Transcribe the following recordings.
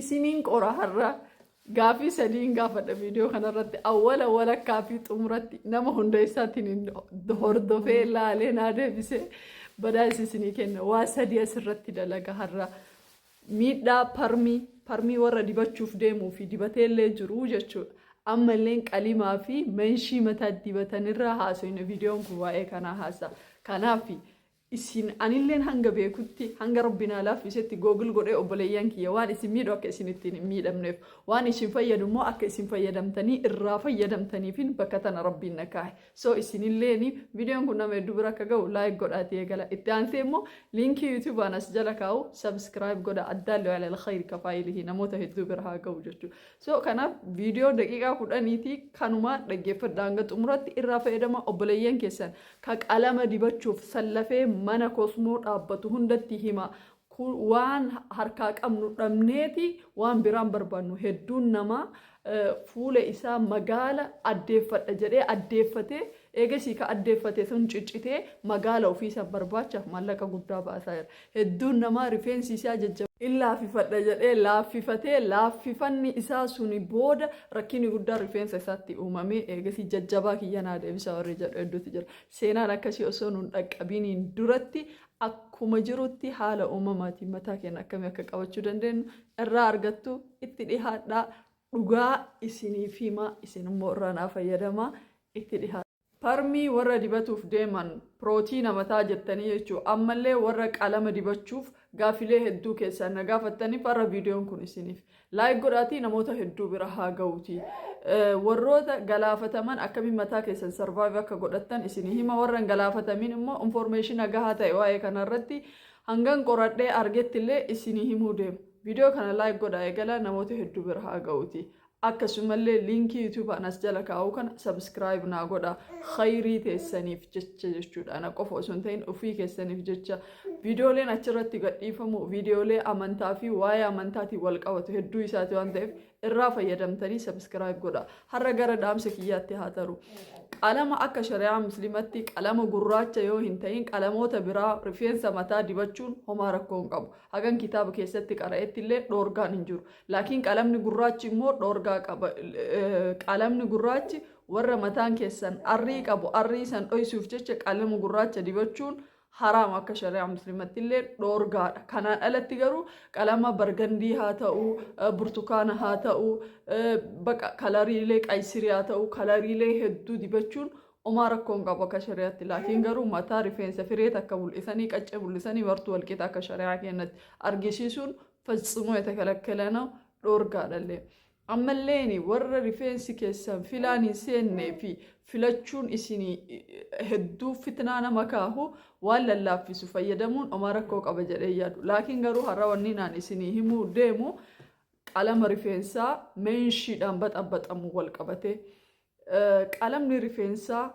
isiniin qora har'a gaafii sadiin gaafadha viidiyoo kanarratti awwala kaafii xumuratti nama hunda isaatiin hordofee laalee naa deebisee badhaasa isinii kenna waa sadii asirratti dalaga har'a miidhaa parmii warra dibachuuf deemuu fi dibateellee jiru jechuudha. Ammallee qalimaa fi menshii mataa dibatanirraa haasofne viidiyoon kun waa'ee kanaa haasa. Kanaaf isin anilleen hanga beekutti hanga rabbina laaffisetti googil godhee obboleeyyan kiyya waan isin miidhu akka isin ittiin miidhamneef waan isin fayyadummoo akka isin fayyadamtanii irraa fayyadamtaniifin bakka tana rabbiin na kaa'e. So isinilleen viidiyoon kun nama hedduu bira akka ga'u laayik godhaatee eegala. Itti aansee immoo liinkii yuutuubaan as jala kaa'u sabskiraayib godha addaallee waalal khayri kafaayilihi namoota hedduu bira haa ga'u jechuudha. So kanaaf viidiyoo daqiiqaa 10 kanuma dhaggeeffadha hanga xumuratti irraa fayyadama obboleeyyan keessan ka qalama dibachuuf sallafee mana kosmoo dhaabbatu hundatti hima waan harkaa qabnu dhabneeti waan biraan barbaannu hedduun nama fuula isaa magaala addeeffadha jedhee addeeffatee eegasii ka addeeffate sun ciccitee magaala ofiisa barbaachaaf maallaqa guddaa baasaa jira. Hedduun namaa rifeensi isaa jajjaba illaaffifadha jedhee laaffifatee laaffifanni isaa suni booda rakkini guddaa rifeensa isaatti uumamee eegasii jajjabaa kiyyanaa deebisa warri jedhu hedduutu jira. Seenaan akkasii osoo nun dhaqqabiniin duratti akkuma jirutti haala uumamaatiin mataa keenya akkamii akka qabachuu dandeenyu irraa argattu itti dhihaadhaa dhugaa isiniif himaa isin immoo irraa naa fayyadamaa itti dhihaadha. Parmii warra dibatuuf deeman pirootiina mataa jettanii jechuudha. Ammallee warra qalama dibachuuf gaafilee hedduu keessaan na gaafattaniif har'a viidiyoon kun isiniif laayik godhaatii namoota hedduu bira haa ga'uuti. Warroota galaafataman akkamiin mataa keessan sarvaayiv akka godhattan isinii hima. Warra galaafatamin immoo infoormeeshina gahaa ta'e waa'ee kanarratti hangan qoradhee argettillee isinii himuu deema. Viidiyoo kana laayik godhaa eegala namoota hedduu bira haa ga'uuti. Akkasumallee liinkii yuutuubaan as jala kaa'uu kana sabskiraayib naa godha khayrii teessaniif jecha jechuudha. Ana qofa osoo hin ta'in ofii keessaniif jecha viidiyooleen achirratti gadhiifamu viidiyoolee amantaa fi waa'ee amantaatiin wal qabatu hedduu isaati waan ta'eef irraa fayyadamtanii sabskiraayib godha. Har'a gara dhaamsa kiyyaatti haa taru. Qalama akka shari'aa muslimatti qalama gurraacha yoo hin ta'in qalamoota biraa rifeensa mataa dibachuun homaa rakkoo hin qabu. Hagan kitaaba keessatti qara'etti illee dhoorgaan hin jiru. Laakiin qalamni gurraachi immoo dhoorgaa qaba. Qalamni gurraachi warra mataan keessan arrii qabu arrii san dhoysuuf jecha qalama gurraacha dibachuun haram akka shari'aa muslimatti illee dhoorgaadha. Kanaan alatti garuu qalama bargandii haa ta'u, burtukaana haa ta'u, kalariilee qaysirii haa ta'u, kalariilee hedduu dibachuun homaa rakkoo hin qabu akka shari'aatti. Laakiin garuu mataa rifeensa firee takka mul'isanii qaccee mul'isanii wartuu walqixa akka shari'aa keenyatti argisiisuun faccimo yatakalakkala dhoorgaadhallee. Ammallee warra rifeensi keessan filaan hin seennee fi filachuun isinii hedduu fitnaa nama kaahu waan lallaaffisu fayyadamuun homaa rakkoo qaba jedhee yaadu. Laakiin garuu har'a wanni naan isinii himuu deemu qalama rifeensaa meenshiidhaan baxabaxamu wal qabate. Qalamni rifeensaa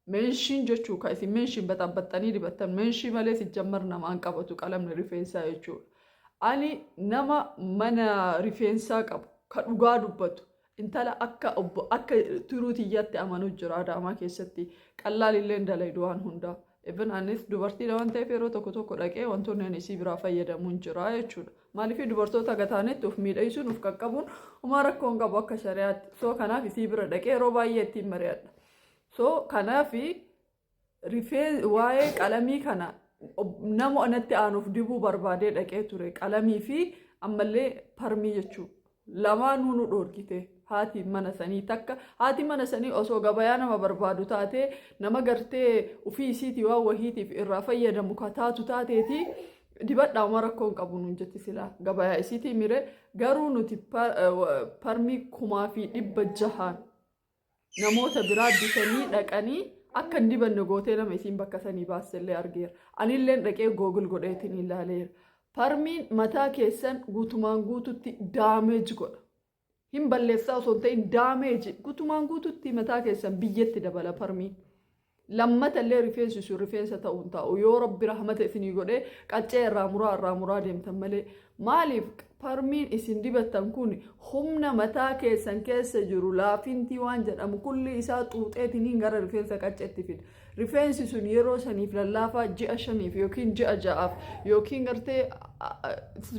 meenshiin jechuu kan isin meenshiin baxabaxanii dibattan meenshii malee sijjammar namaan qabatu qalamni rifeensaa jechuudha. Ani nama mana rifeensaa qabu. Ka dhugaa dubbatu intala akka turuutiyyatti amanu jira Adaamaa keessatti qallaalillee dalaydu waan hundaa. Even anis dubartiidha waan ta'eef yeroo tokko dhaqee wantoonni ani isii biraa fayyadamuun jira jechuudha. Maaliif dubartoota gataanetti of miidhaysuun of qaqqabuun homaa rakkoo hin qabu akka shari'aatti. So kanaaf isii bira dhaqee yeroo baay'ee ittiin mari'adha. So kanaaf waa'ee qalamii kana nama anatti aanuuf dibuu barbaadee dhaqee ture qalamii fi ammallee parmii jechuudha. Lamaanuu nu dhoorkite haati mana sanii takka haati mana sanii osoo gabayaa nama barbaadu taatee nama gartee ofii isiitii waan wahiitiif irraa fayyadamu kataatu taateeti dibadhaa homaa rakkoo hin qabu nuun jetti silaa gabayaa isiitii mire garuu nuti parmii 1600 namoota biraa bitanii dhaqanii akka hin dibanne gootee nama isiin bakka sanii baasellee argeera. Anilleen dhaqee googil godheetiin ilaaleera. Parmiin mataa keessan guutumaan guututti daameej godha. Hin balleessaa osoo hin ta'in daameej guutumaan guututti mataa keessan biyyatti dabala parmiin. Lammatallee rifeensi sun rifeensa ta'uu hin taa'u. Yoo rabbi rahmata isinii godhee qaccee irraa muraa deemtan malee maaliif parmiin isin dibattan kun humna mataa keessan keessa jiru laafintii waan jedhamu kulli isaa xuuxeetiin gara rifeensa qacceetti fida. Rifeensi sun yeroo saniif lallaafaa ji'a 5 yookiin ji'a 6 yookiin gartee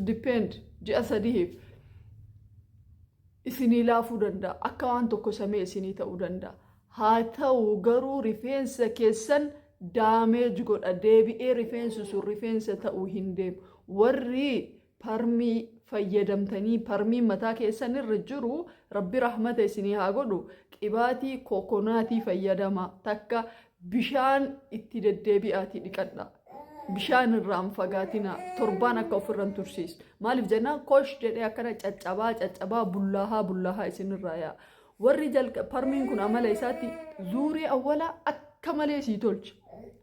depend ji'a 3 isinii laafuu danda'a. Akka waan tokko samee isinii ta'uu danda'a. Haa ta'u garuu rifeensa keessan daameej godha. Deebi'ee rifeensi sun rifeensa ta'uu hin deemu. Warri parmii fayyadamtanii parmii mataa keessan irra jiru rabbi rahmata isinii haa godhu. Qibaatii kokonaatii fayyadama. Takka bishaan itti deddeebi'aatii dhiqadha. Bishaan irraan fagaatina torbaan akka ofirran tursiisu. Maaliif jennaan kosh jedhee akkana caccabaa bullaahaa isinirraa yaa. Warri parmiin kun amala isaatti zuurii awwalaa akka malee sii tolcha.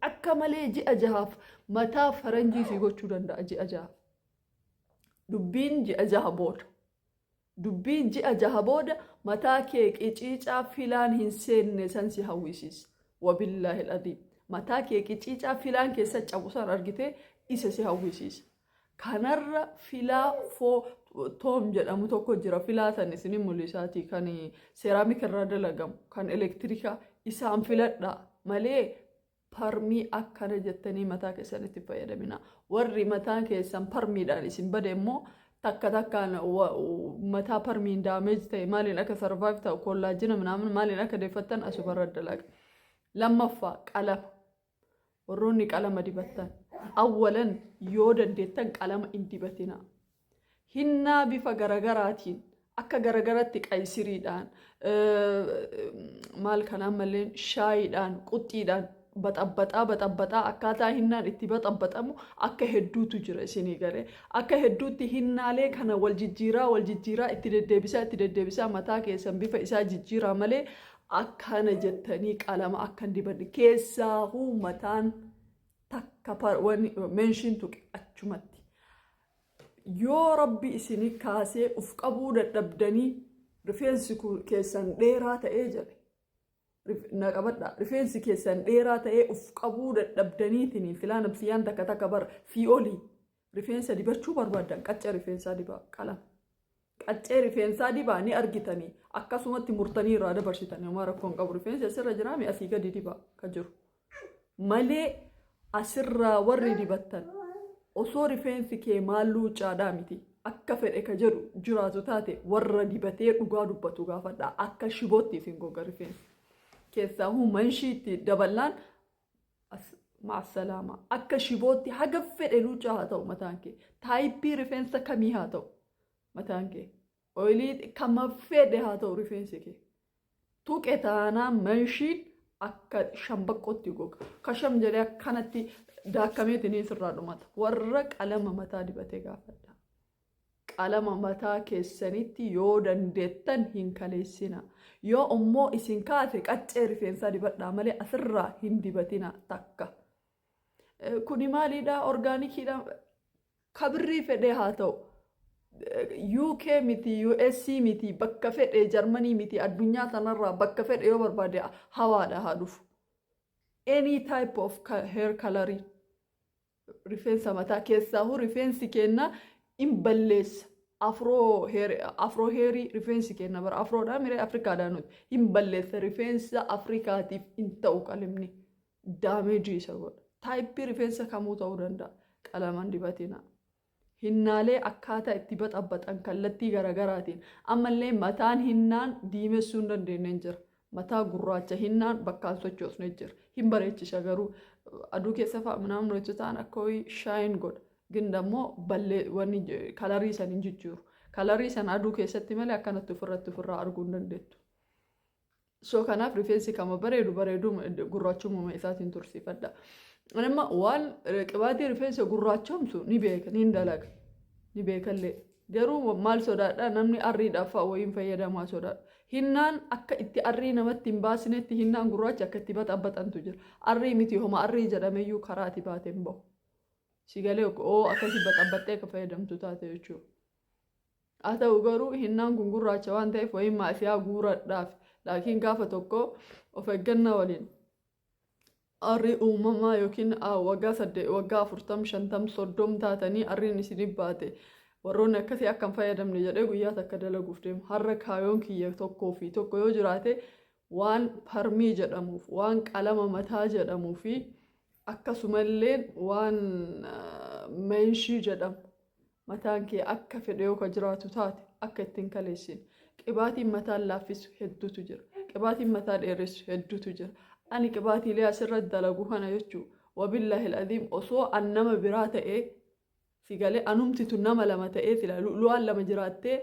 Akka malee ji'a jahaaf mataa faranjii sii gochuu danda'a ji'a jahaaf. Dubbiin ji'a jaha booda mataa kee qiciicaa filaan hin seenne san si hawwisiisa. Wabillaahi al-adiim. Mataa kee qiciicaa filaan keessa cabusan argite isa si hawwisiisa. Kanarra filaa toom jedhamu tokko jira. Filaa san isin mul'isaati kan seeraamik irraa dalagamu kan elektirikaa isaan filadha malee parmii akkana jettanii mataa keessanitti fayyadamina. Warri mataan keessan parmiidhaan isin bade immoo takkaan mataa parmiin daameej ta'e maaliin akka sarvaayiv ta'u kollaajina minaamin maaliin akka deeffattan asumarra dalaga. Lammaffaa qalama. Warroonni qalama dibattan. Awwalan yoo dandeettan qalama hin dibatina. Hinnaa bifa garagaraatiin akka garagaratti qaysiriidhaan maal kanaan malee shaayiidhaan quxxiidhaan baxabbaxaa akkaataa hinnaan itti baxabbaxamu akka hedduutu jira isinii garee. Akka hedduutti hinnaalee kana wal jijjiiraa itti deddeebisaa mataa keessan bifa isaa jijjiiraa malee akkana jettanii qalama akkan dibanne keessaahuu mataan takka meenshiin tuqe achumatti. Yoo rabbi isinii kaasee uf qabuu dadhabdanii rifeensi keessan dheeraa ta'ee jedhe. Naqabadha rifeensi keessan dheeraa ta'ee uf qabuu dadhabdaniitiin filaan absiyyaan takka bar fi olii rifeensa dibachuu barbaadan qaccee rifeensaa dibaa qalama. Qaccee rifeensaa dibaa ni argitanii akkasumatti murtanii irraa dabarsitanii homaa rakkoon qabu rifeensi asirra jiraame asii gadi dibaa kan jiru. Malee asirraa warri dibattan osoo rifeensi kee maalluu caadhaa miti akka fedhe ka jedhu jiraatu taate warra dibatee dhugaa dubbatu gaafadha akka shibootti isin goga rifeensi. Keessaa manshiitti dabalaan maasalaama akka shibootti haga fedhe luucaa haa ta'u mataan kee taayippii rifeensa kamii haa ta'u mataan kee oilii kama fedhe haa ta'u rifeensi kee tuqe taanaa manshiin akka shambaqqootti goga kasham jedhee akkanatti daakkameetiin sirraa dhumata warra qalama mataa dibatee gaafadha. Qalama mataa keessanitti yoo dandeettan hin kaleessina. Yoo immoo isin kaase qaccee rifeensaa dibadhaa malee asirraa hin dibatina takka. Kuni maalidhaa orgaanikiidhaa kabirrii fedhee haa ta'u. UK miti US miti bakka fedhee Jarmanii miti addunyaa tanarraa bakka fedhe yoo barbaade hawaadha haa dhufu. Any type of hair coloring rifeensa mataa keessaahuu rifeensi kenna in balleessa. Afroo heerii rifeensi kenna bara afroodhaa miree afrikaadhaa nuti hin balleessa rifeensa afrikaatiif hin ta'u qalamni daameejii isa godha. Taayippii rifeensa kamuu ta'uu danda'a qalaman dibatina. Hinnaalee akkaataa itti baxabbaxan kallattii garagaraatiin ammallee mataan hinnaan diimessuu hin dandeenye jira. Mataa gurraacha hinnaan bakkaan sochoosne jira. Hin bareechisa garuu aduu keessa fa'a minaan nuti ta'an akka wayii shaayin godha. Gindammoo wanni kalarii san hin jijjiiru. Kalarii san aduu keessatti malee akkanatti ofirraa arguu hin dandeettu. So kanaaf rifeensi kama bareedu gurraachummaa isaatiin tursiifadha. Anamma waan qibaatii rifeensa gurraachomsu ni beeka ni dalaga. Ni beekallee. Garuu maal sodaadha namni arriidhaaf wayiin fayyadamaa sodaadha. Hinnaan akka itti arrii namatti hin baasinetti hinnaan gurraacha akka itti baxabbaxantu jira. Arrii miti homa arrii jedhameyyuu karaati baateen bahu. Sigalee akkasii baxabbaxxee akka fayyadamtu taate jechuudha. Haa ta'u garuu hinnaan kun gurraacha waan ta'eef wayiin maasiyaa guuradhaaf laakiin gaafa tokko of eeggannaa waliin arrii uumamaa yookiin waggaa 40 50 30 taatanii arriin isiniif baate warroonni akkasii akka hin fayyadamne jedhee guyyaa takka dalaguuf deemu. Har'a kaayoon kiyya tokko yoo jiraate waan parmii jedhamuuf waan qalama mataa jedhamuufi akkasumallee waan menshii jedhamu mataan kee akka fedhe yoo ka jiraatu taate أكتين كاليسين قباتي متى لافس هدو تجر قباتي متى ديرس هدو تجر أنا قباتي لي أسر الدلقو هنا يجو وبالله العظيم أصو أنما برات إيه سيقالي أنمتي تنما لما تأيه سلا لؤلؤا لما جراتي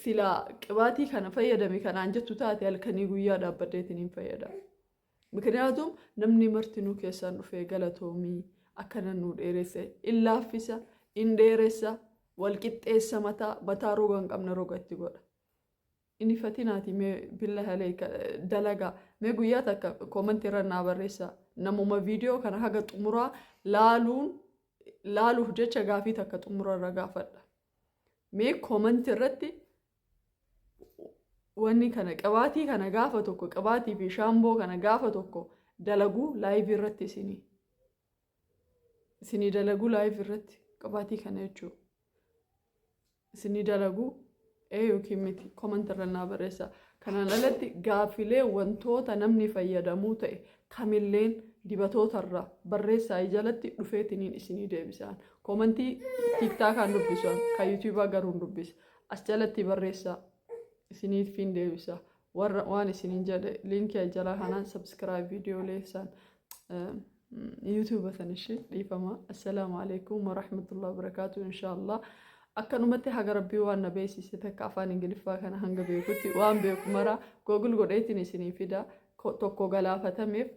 سلا قباتي كان فيدا مي كان عنجتو تاتي هالكني قويا دابديتنين فيدا مكنياتهم نمني مرتنو كيسان في قلتومي أكنا نور إيريسي إلا فيسا إن ديريسا والكتئيسا متى بتا روغان قمنا روغاتي قولا إني فتناتي مي بالله عليك دلقا مي قوياتك كومنتي رنا بريسا نمو ما فيديو كان حقا تمرا لالو جيتشا غافي تكا تمرا رغافت مي كومنتي رتي wanni kana qabaatii kana gaafa tokko qabaatii fi shaamboo kana gaafa tokko dalaguu laayivii irratti isinii dalaguu laayivii irratti qabaatii kana jechuudha. Isinii dalaguu yookiin miti koomenti irra naa barreessa. Kanaan alatti gaafilee wantoota namni fayyadamuu ta'e kamilleen dibatoota irraa barreessaa jalatti dhufeetiniin isinii deebisaan. Koomentii tiiktaakaan dubbisan kan yuutuubaa garuu hin dubbisa. As jalatti barreessaa. Isiniif fin deebisa warra waan isinin jedhe linkii jala kanaan subscribe viidiyoolee isaan YouTube tanishi dhiifama. Assalaamu alaykum wa rahmatullahi wa barakatuh. Inshallah akkanumatti haga rabbii waan na beeksise takka afaan ingiliffaa kana hanga beekutti waan beeku mara Google godheetiin isinii fida tokko galaafatameef